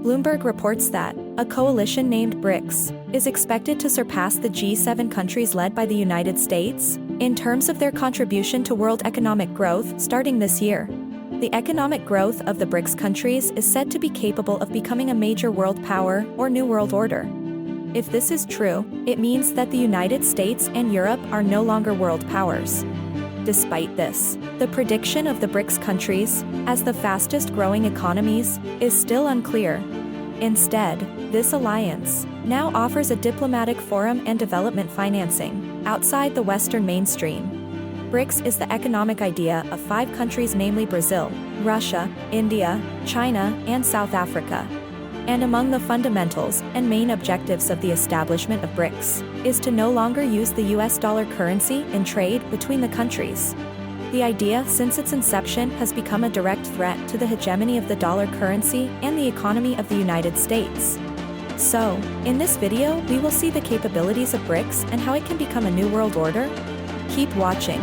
Bloomberg reports that a coalition named BRICS is expected to surpass the G7 countries led by the United States in terms of their contribution to world economic growth starting this year. The economic growth of the BRICS countries is said to be capable of becoming a major world power or new world order. If this is true, it means that the United States and Europe are no longer world powers. Despite this, the prediction of the BRICS countries as the fastest growing economies is still unclear. Instead, this alliance now offers a diplomatic forum and development financing outside the Western mainstream. BRICS is the economic idea of 5 countries, namely Brazil, Russia, India, China, and South Africa. And among the fundamentals and main objectives of the establishment of BRICS is to no longer use the US dollar currency in trade between the countries. The idea since its inception has become a direct threat to the hegemony of the dollar currency and the economy of the United States. So, in this video we will see the capabilities of BRICS and how it can become a new world order. Keep watching.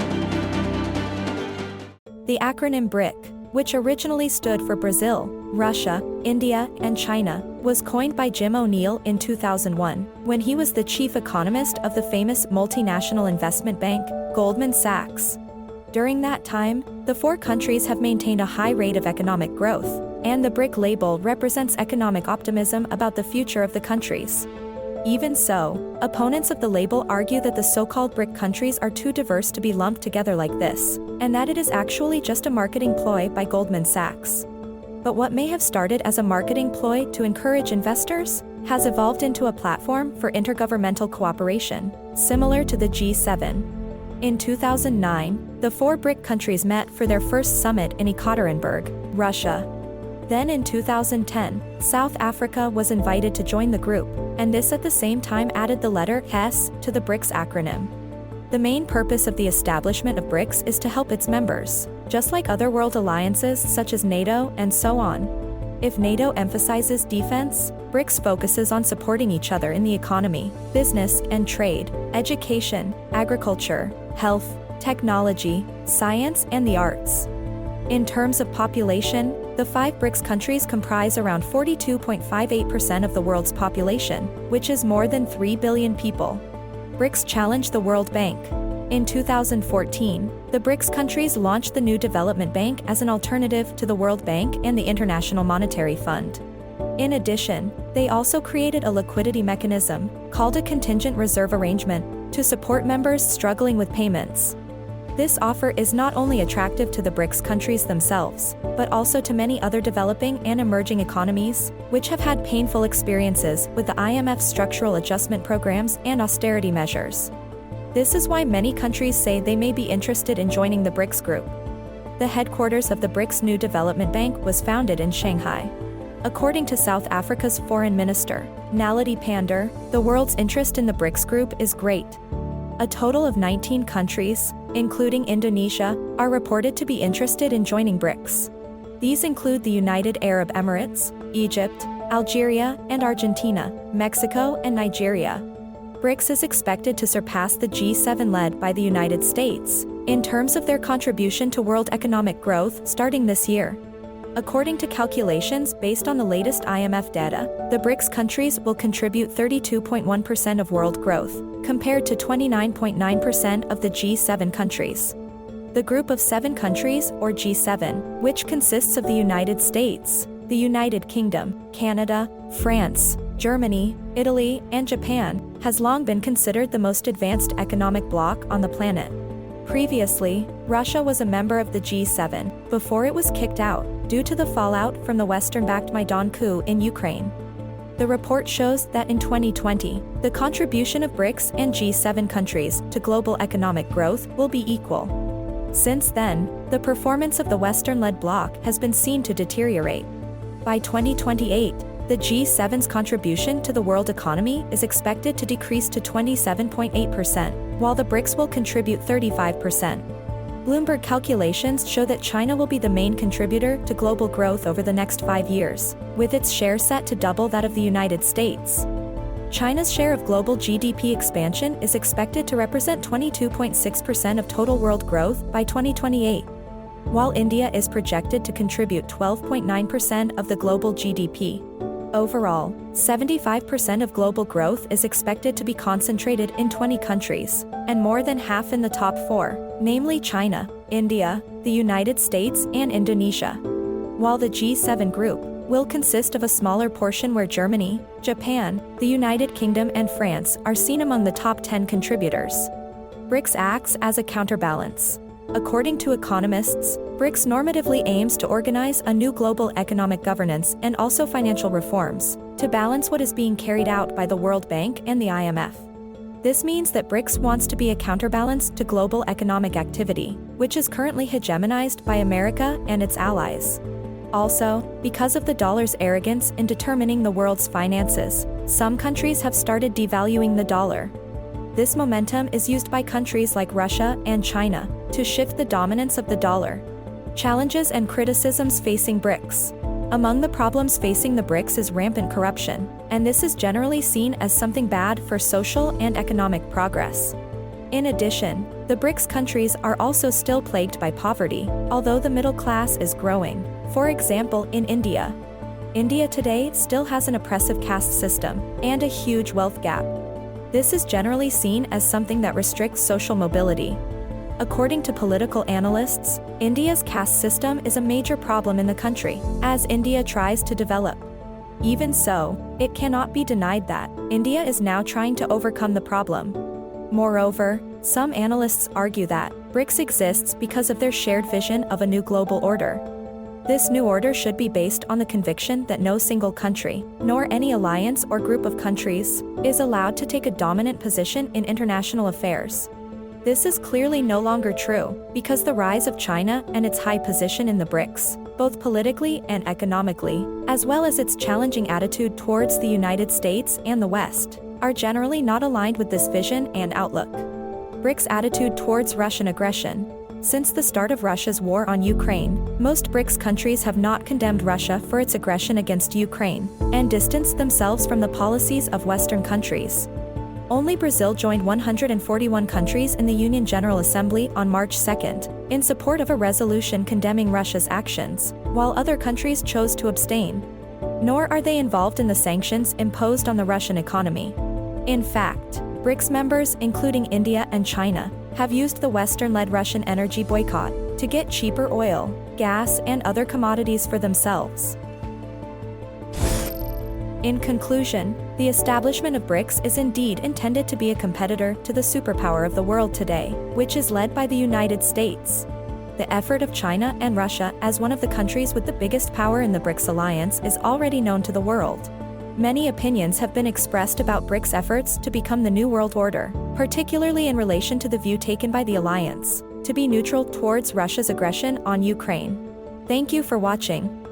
The acronym BRIC, which originally stood for Brazil, Russia, India, and China, was coined by Jim O'Neill in 2001, when he was the chief economist of the famous multinational investment bank, Goldman Sachs. During that time, the 4 countries have maintained a high rate of economic growth, and the BRIC label represents economic optimism about the future of the countries. Even so, opponents of the label argue that the so-called BRIC countries are too diverse to be lumped together like this, and that it is actually just a marketing ploy by Goldman Sachs. But what may have started as a marketing ploy to encourage investors has evolved into a platform for intergovernmental cooperation, similar to the G7. In 2009, the 4 BRIC countries met for their first summit in Ekaterinburg, Russia. Then in 2010, South Africa was invited to join the group, and this at the same time added the letter S to the BRICS acronym. The main purpose of the establishment of BRICS is to help its members, just like other world alliances such as NATO and so on. If NATO emphasizes defense, BRICS focuses on supporting each other in the economy, business and trade, education, agriculture, health, technology, science, and the arts. In terms of population, the 5 BRICS countries comprise around 42.58% of the world's population, which is more than 3 billion people. BRICS challenged the World Bank. In 2014, the BRICS countries launched the new Development Bank as an alternative to the World Bank and the International Monetary Fund. In addition, they also created a liquidity mechanism, called a contingent reserve arrangement, to support members struggling with payments. This offer is not only attractive to the BRICS countries themselves, but also to many other developing and emerging economies, which have had painful experiences with the IMF's structural adjustment programs and austerity measures. This is why many countries say they may be interested in joining the BRICS group. The headquarters of the BRICS New Development Bank was founded in Shanghai. According to South Africa's Foreign Minister, Naledi Pandor, the world's interest in the BRICS group is great. A total of 19 countries, including Indonesia, are reported to be interested in joining BRICS. These include the United Arab Emirates, Egypt, Algeria and Argentina, Mexico and Nigeria. BRICS is expected to surpass the G7 led by the United States in terms of their contribution to world economic growth starting this year. According to calculations based on the latest IMF data, the BRICS countries will contribute 32.1% of world growth, compared to 29.9% of the G7 countries. The group of 7 countries, or G7, which consists of the United States, the United Kingdom, Canada, France, Germany, Italy, and Japan, has long been considered the most advanced economic bloc on the planet. Previously, Russia was a member of the G7 before it was kicked out due to the fallout from the Western-backed Maidan coup in Ukraine. The report shows that in 2020, the contribution of BRICS and G7 countries to global economic growth will be equal. Since then, the performance of the Western-led bloc has been seen to deteriorate. By 2028, the G7's contribution to the world economy is expected to decrease to 27.8%, while the BRICS will contribute 35%. Bloomberg calculations show that China will be the main contributor to global growth over the next 5 years, with its share set to double that of the United States. China's share of global GDP expansion is expected to represent 22.6% of total world growth by 2028, while India is projected to contribute 12.9% of the global GDP. Overall, 75% of global growth is expected to be concentrated in 20 countries, and more than half in the top 4, namely China, India, the United States, and Indonesia. While the G7 group will consist of a smaller portion where Germany, Japan, the United Kingdom, and France are seen among the top 10 contributors. BRICS acts as a counterbalance. According to economists, BRICS normatively aims to organize a new global economic governance and also financial reforms to balance what is being carried out by the World Bank and the IMF. This means that BRICS wants to be a counterbalance to global economic activity, which is currently hegemonized by America and its allies. Also, because of the dollar's arrogance in determining the world's finances, some countries have started devaluing the dollar. This momentum is used by countries like Russia and China to shift the dominance of the dollar. Challenges and criticisms facing BRICS. Among the problems facing the BRICS is rampant corruption, and this is generally seen as something bad for social and economic progress. In addition, the BRICS countries are also still plagued by poverty, although the middle class is growing. For example, in India. India today still has an oppressive caste system and a huge wealth gap. This is generally seen as something that restricts social mobility. According to political analysts, India's caste system is a major problem in the country, as India tries to develop. Even so, it cannot be denied that India is now trying to overcome the problem. Moreover, some analysts argue that BRICS exists because of their shared vision of a new global order. This new order should be based on the conviction that no single country, nor any alliance or group of countries, is allowed to take a dominant position in international affairs. This is clearly no longer true, because the rise of China and its high position in the BRICS, both politically and economically, as well as its challenging attitude towards the United States and the West, are generally not aligned with this vision and outlook. BRICS' attitude towards Russian aggression. Since the start of Russia's war on Ukraine, most BRICS countries have not condemned Russia for its aggression against Ukraine, and distanced themselves from the policies of Western countries. Only Brazil joined 141 countries in the UN General Assembly on March 2 in support of a resolution condemning Russia's actions, while other countries chose to abstain. Nor are they involved in the sanctions imposed on the Russian economy. In fact, BRICS members, including India and China, have used the Western-led Russian energy boycott to get cheaper oil, gas, and other commodities for themselves. In conclusion, the establishment of BRICS is indeed intended to be a competitor to the superpower of the world today, which is led by the United States. The effort of China and Russia as one of the countries with the biggest power in the BRICS alliance is already known to the world. Many opinions have been expressed about BRICS' efforts to become the new world order, particularly in relation to the view taken by the alliance to be neutral towards Russia's aggression on Ukraine. Thank you for watching.